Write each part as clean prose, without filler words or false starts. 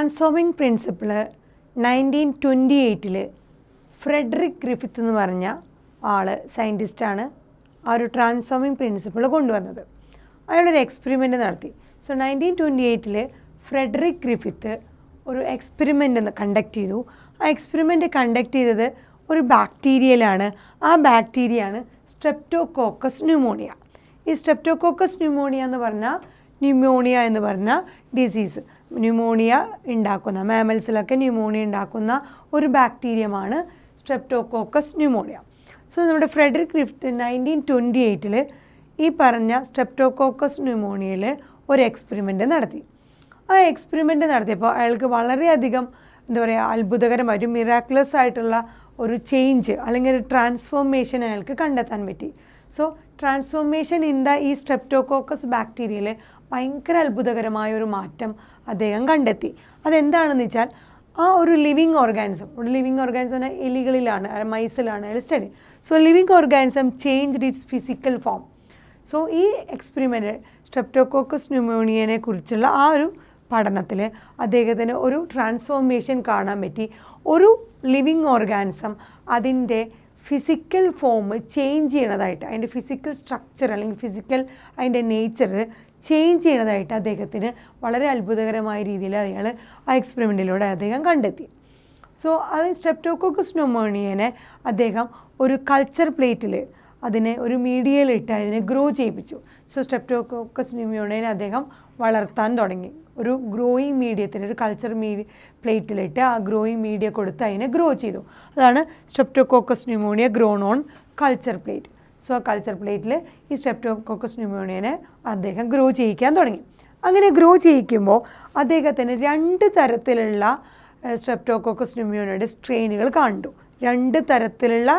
Transforming principle 1928 Frederick Griffith എന്ന് പറഞ്ഞ ആൾ സയൻറ്റിസ്റ്റാണ് ആ ഒരു ട്രാൻസ്ഫോമിംഗ് പ്രിൻസിപ്പിൾ കൊണ്ടുവന്നത്. അയാളൊരു എക്സ്പെരിമെൻ്റ് നടത്തി. സോ 1928 ഫ്രെഡറിക് ഗ്രിഫിത്ത് ഒരു എക്സ്പെരിമെൻ്റ് കണ്ടക്ട് ചെയ്തു. ആ എക്സ്പെരിമെൻ്റ് കണ്ടക്ട് ചെയ്തത് ഒരു ബാക്ടീരിയയിലാണ്. ആ ബാക്ടീരിയയാണ് സ്ട്രെപ്റ്റോകോക്കസ് ന്യൂമോണിയ. ഈ സ്ട്രെപ്റ്റോകോക്കസ് ന്യൂമോണിയ എന്ന് പറഞ്ഞ ഡിസീസ്, ന്യൂമോണിയ ഉണ്ടാക്കുന്ന മാമൽസിലൊക്കെ ന്യൂമോണിയ ഉണ്ടാക്കുന്ന ഒരു ബാക്ടീരിയമാണ് സ്ട്രെപ്റ്റോകോക്കസ് ന്യൂമോണിയ. സോ നമ്മുടെ ഫ്രെഡറിക് ഗ്രിഫിത്ത് 1928 ഈ പറഞ്ഞ സ്ട്രെപ്റ്റോകോക്കസ് ന്യൂമോണിയയിൽ ഒരു എക്സ്പെരിമെൻ്റ് നടത്തി. ആ എക്സ്പെരിമെൻ്റ് നടത്തിയപ്പോൾ അയാൾക്ക് വളരെയധികം അത്ഭുതകരമായ ഒരു മിറാക്കുലസ് ആയിട്ടുള്ള ഒരു ചേഞ്ച് അല്ലെങ്കിൽ ഒരു ട്രാൻസ്ഫോർമേഷൻ അയാൾക്ക് കണ്ടെത്താൻ പറ്റി. സോ ട്രാൻസ്ഫോർമേഷൻ ഇൻ ഈ സ്ട്രെപ്റ്റോകോക്കസ് ബാക്ടീരിയയിൽ ഭയങ്കര അത്ഭുതകരമായ ഒരു മാറ്റം അദ്ദേഹം കണ്ടെത്തി. അതെന്താണെന്ന് വെച്ചാൽ ആ ഒരു ലിവിങ് ഓർഗാനിസം എലികളിലാണ്, മൈസിലാണ് അയാൾ study. So living organism changed it's physical form. So ഈ എക്സ്പെരിമെൻ്റ് സ്ട്രെപ്റ്റോകോക്കസ് ന്യൂമോണിയനെ കുറിച്ചുള്ള ആ ഒരു പഠനത്തിൽ അദ്ദേഹത്തിന് ഒരു ട്രാൻസ്ഫോർമേഷൻ കാണാൻ പറ്റി. ഒരു ലിവിങ് ഓർഗാനിസം അതിൻ്റെ ഫിസിക്കൽ ഫോം ചേഞ്ച് ചെയ്യണതായിട്ട്, അതിൻ്റെ ഫിസിക്കൽ സ്ട്രക്ചർ അല്ലെങ്കിൽ ഫിസിക്കൽ അതിൻ്റെ നേച്ചർ ചേഞ്ച് ചെയ്യണതായിട്ട് അദ്ദേഹത്തിന് വളരെ അത്ഭുതകരമായ രീതിയിൽ അയാൾ ആ എക്സ്പെരിമെൻറ്റിലൂടെ അദ്ദേഹം കണ്ടെത്തി. സോ അത് സ്ട്രെപ്റ്റോകോക്കസ് ന്യൂമോണിയനെ അദ്ദേഹം ഒരു കൾച്ചർ പ്ലേറ്റിൽ അതിനെ ഒരു മീഡിയയിലിട്ട് അതിനെ ഗ്രോ ചെയ്യിപ്പിച്ചു. സോ സ്ട്രെപ്റ്റോകോക്കസ് ന്യൂമോണിയനെ അദ്ദേഹം വളർത്താൻ തുടങ്ങി. ഒരു ഗ്രോയിങ് മീഡിയത്തിന്, ഒരു കൾച്ചർ പ്ലേറ്റിലിട്ട് ആ ഗ്രോയിങ് മീഡിയ കൊടുത്ത് അതിനെ ഗ്രോ ചെയ്തു. അതാണ് streptococcus pneumonia grown on culture plate. So ആ കൾച്ചർ പ്ലേറ്റിൽ ഈ സ്ട്രെപ്റ്റോകോക്കസ് ന്യൂമോണിയനെ അദ്ദേഹം ഗ്രോ ചെയ്യിക്കാൻ തുടങ്ങി. അങ്ങനെ ഗ്രോ ചെയ്യിക്കുമ്പോൾ അദ്ദേഹത്തിന് 2 തരത്തിലുള്ള സ്ട്രെപ്റ്റോകോക്കസ് ന്യൂമോണിയയുടെ സ്ട്രെയിനുകൾ കണ്ടു. 2 തരത്തിലുള്ള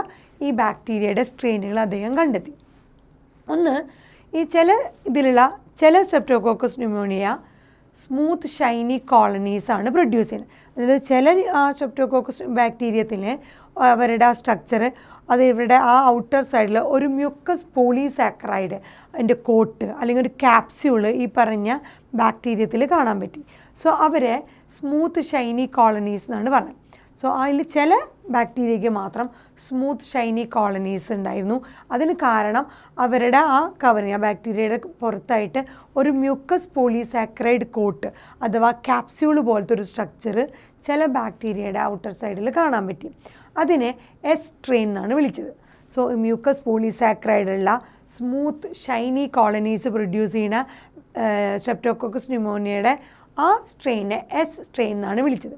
ഈ ബാക്ടീരിയയുടെ സ്ട്രെയിനുകൾ അദ്ദേഹം കണ്ടെത്തി. ഒന്ന്, ഈ ചില streptococcus pneumonia smooth shiny colonies ആണ് പ്രൊഡ്യൂസ് ചെയ്യുന്നത്. അതായത് ചില സ്ട്രെപ്റ്റോകോക്കസ് ബാക്ടീരിയത്തിന് അവരുടെ ആ സ്ട്രക്ചർ, അത് ഇവരുടെ ആ ഔട്ടർ സൈഡിൽ ഒരു മ്യൂക്കസ് പോളിസാക്കറൈഡ് അതിൻ്റെ കോട്ട് അല്ലെങ്കിൽ ഒരു ക്യാപ്സ്യൂള് ഈ പറഞ്ഞ ബാക്ടീരിയത്തിൽ കാണാൻ പറ്റി. സോ അവരെ സ്മൂത്ത് ഷൈനി കോളനീസ് എന്നാണ് പറഞ്ഞത്. സോ അതിൽ ചില ബാക്ടീരിയയ്ക്ക് മാത്രം സ്മൂത്ത് ഷൈനി കോളനീസ് ഉണ്ടായിരുന്നു. അതിന് കാരണം അവരുടെ ആ കവറിങ്, ആ ബാക്ടീരിയയുടെ പുറത്തായിട്ട് ഒരു മ്യൂക്കസ് പോളിസാക്കറൈഡ് കോട്ട് അഥവാ ക്യാപ്സ്യൂൾ പോലത്തെ ഒരു സ്ട്രക്ചർ ചില ബാക്ടീരിയയുടെ ഔട്ടർ സൈഡിൽ കാണാൻ പറ്റി. അതിനെ എസ് സ്ട്രെയിൻ എന്നാണ് വിളിച്ചത്. സോ മ്യൂക്കസ് പോളിസാക്കറൈഡുള്ള സ്മൂത്ത് ഷൈനി കോളനീസ് പ്രൊഡ്യൂസ് ചെയ്യുന്ന സ്ട്രെപ്റ്റോകോക്കസ് ന്യൂമോണിയയുടെ ആ സ്ട്രെയിനെ എസ് സ്ട്രെയിൻ എന്നാണ് വിളിച്ചത്.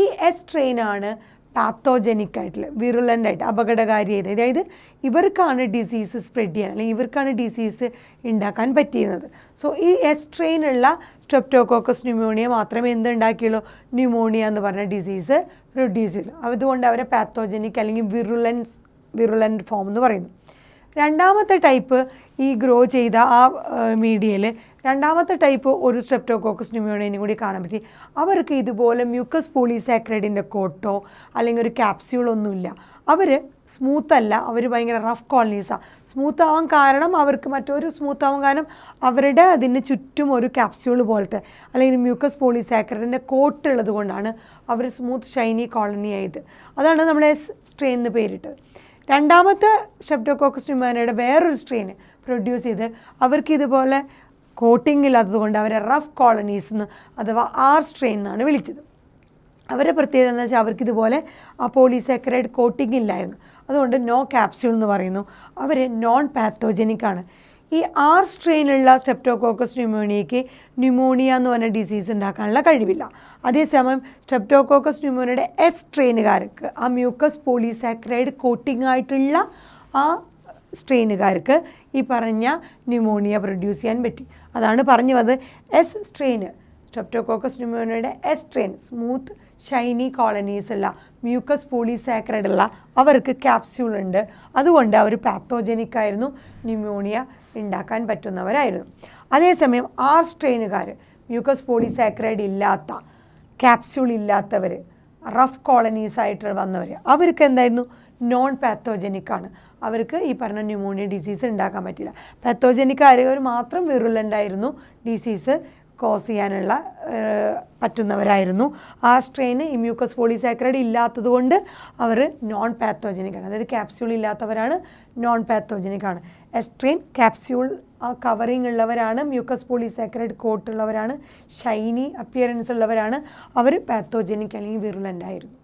ഈ എസ് സ്ട്രെയിനാണ് പാത്തോജനിക് ആയിട്ടുള്ള, വിറുലൻ്റ് ആയിട്ട് അപകടകാരിയായത്. അതായത് ഇവർക്കാണ് ഡിസീസ് സ്പ്രെഡ് ചെയ്യാൻ, അല്ലെങ്കിൽ ഇവർക്കാണ് ഡിസീസ് ഉണ്ടാക്കാൻ പറ്റിയിരുന്നത്. സോ ഈ എസ് സ്ട്രെയിനുള്ള സ്ട്രെപ്റ്റോകോക്കസ് ന്യൂമോണിയ മാത്രമേ എന്തുണ്ടാക്കിയുള്ളൂ, ന്യൂമോണിയ എന്ന് പറഞ്ഞ ഡിസീസ് പ്രൊഡ്യൂസ് ചെയ്തു. അതുകൊണ്ട് അവരെ പാത്തോജനിക് അല്ലെങ്കിൽ വിറുലൻ്റ് ഫോം എന്ന് പറയുന്നു. രണ്ടാമത്തെ ടൈപ്പ് ഈ ഗ്രോ ചെയ്ത ആ മീഡിയയിൽ രണ്ടാമത്തെ ടൈപ്പ് ഒരു സ്ട്രെപ്റ്റോകോക്കസ് ന്യൂമോണിയനും കൂടി കാണാൻ പറ്റി. അവർക്ക് ഇതുപോലെ മ്യൂക്കസ് പോളിസാക്കറൈഡിൻ്റെ കോട്ടോ അല്ലെങ്കിൽ ഒരു ക്യാപ്സ്യൂളൊന്നുമില്ല. അവർ സ്മൂത്തല്ല, അവർ ഭയങ്കര റഫ് കോളനീസാണ്. സ്മൂത്ത് ആവാൻ കാരണം അവർക്ക് മറ്റൊരു സ്മൂത്ത് ആവാൻ കാരണം അവരുടെ അതിന് ചുറ്റും ഒരു ക്യാപ്സ്യൂൾ പോലത്തെ അല്ലെങ്കിൽ മ്യൂക്കസ് പോളിസാക്കറൈഡിൻ്റെ കോട്ട് ഉള്ളത് കൊണ്ടാണ് അവർ സ്മൂത്ത് ഷൈനി കോളനി ആയത്. അതാണ് നമ്മൾ എസ് സ്ട്രെയിൻ എന്ന് പേരിട്ടത്. രണ്ടാമത്തെ സ്ട്രെപ്റ്റോകോക്കസ് ന്യൂമോണിയയുടെ വേറൊരു സ്ട്രെയിന് പ്രൊഡ്യൂസ് ചെയ്ത് അവർക്ക് ഇതുപോലെ കോട്ടിംഗ് ഇല്ലാത്തത് കൊണ്ട് അവരെ റഫ് കോളനീസ് എന്ന് അഥവാ ആർ സ്ട്രെയിൻ എന്നാണ് വിളിച്ചത്. അവരുടെ പ്രത്യേകത എന്ന് വെച്ചാൽ അവർക്കിതുപോലെ ആ പോളിസാക്കറൈഡ് കോട്ടിംഗ് ഇല്ലായിരുന്നു. അതുകൊണ്ട് നോ ക്യാപ്സ്യൂൾ എന്ന് പറയുന്നു. അവർ നോൺ പാത്തോജനിക് ആണ്. ഈ ആർ സ്ട്രെയിനുള്ള സ്ട്രെപ്റ്റോകോക്കസ് ന്യൂമോണിയയ്ക്ക് ന്യൂമോണിയ എന്ന് പറഞ്ഞ ഡിസീസ് ഉണ്ടാക്കാനുള്ള കഴിവില്ല. അതേസമയം സ്ട്രെപ്റ്റോകോക്കസ് ന്യൂമോണിയയുടെ എസ് സ്ട്രെയിനുകാർക്ക്, ആ മ്യൂക്കസ് പോളിസാക്കറൈഡ് കോട്ടിംഗ് ആയിട്ടുള്ള ആ സ്ട്രെയിനുകാർക്ക് ഈ പറഞ്ഞ ന്യൂമോണിയ പ്രൊഡ്യൂസ് ചെയ്യാൻ പറ്റി. അതാണ് പറഞ്ഞു വന്നത് എസ് സ്ട്രെയിന്, സ്ട്രെപ്റ്റോകോക്കസ് ന്യൂമോണിയയുടെ S strain smooth shiny colonies ഉള്ള മ്യൂക്കസ് പോളിസാക്കറൈഡ് ഉള്ള അവർക്ക് ക്യാപ്സ്യൂൾ ഉണ്ട്. അതുകൊണ്ട് അവർ പാത്തോജനിക് ആയിരുന്നു, ന്യൂമോണിയ ഉണ്ടാക്കാൻ പറ്റുന്നവരായിരുന്നു. അതേസമയം ആർ സ്ട്രെയിനുകാർ, മ്യൂക്കസ് പോളിസാക്കറൈഡ് ഇല്ലാത്ത, ക്യാപ്സ്യൂൾ ഇല്ലാത്തവർ, റഫ് കോളനീസ് ആയിട്ട് വന്നവർ, അവർക്ക് എന്തായിരുന്നു, നോൺ പാത്തോജനിക് ആണ്. അവർക്ക് ഈ പറഞ്ഞ ന്യൂമോണിയ ഡിസീസ് ഉണ്ടാക്കാൻ പറ്റില്ല. പാത്തോജനിക് ആയവർ മാത്രം വിറുലൻ്റ് ആയിരുന്നു, ഡിസീസ് കോസ് ചെയ്യാനുള്ള പറ്റുന്നവരായിരുന്നു. ആ സ്ട്രെയിന് ഈ മ്യൂക്കസ് പോളിസാക്കറൈഡ് ഇല്ലാത്തതുകൊണ്ട് അവർ നോൺ പാത്തോജനിക് ആണ്. അതായത് ക്യാപ്സ്യൂൾ ഇല്ലാത്തവരാണ്, നോൺ പാത്തോജനിക് ആണ്. എസ്ട്രെയിൻ ക്യാപ്സ്യൂൾ കവറിങ് ഉള്ളവരാണ്, മ്യൂക്കസ് പോളിസാക്കറൈഡ് കോട്ട് ഉള്ളവരാണ്, ഷൈനി അപ്പിയറൻസ് ഉള്ളവരാണ്. അവർ പാത്തോജനിക് അല്ലെങ്കിൽ വിറുലൻ്റ് ആയിരുന്നു.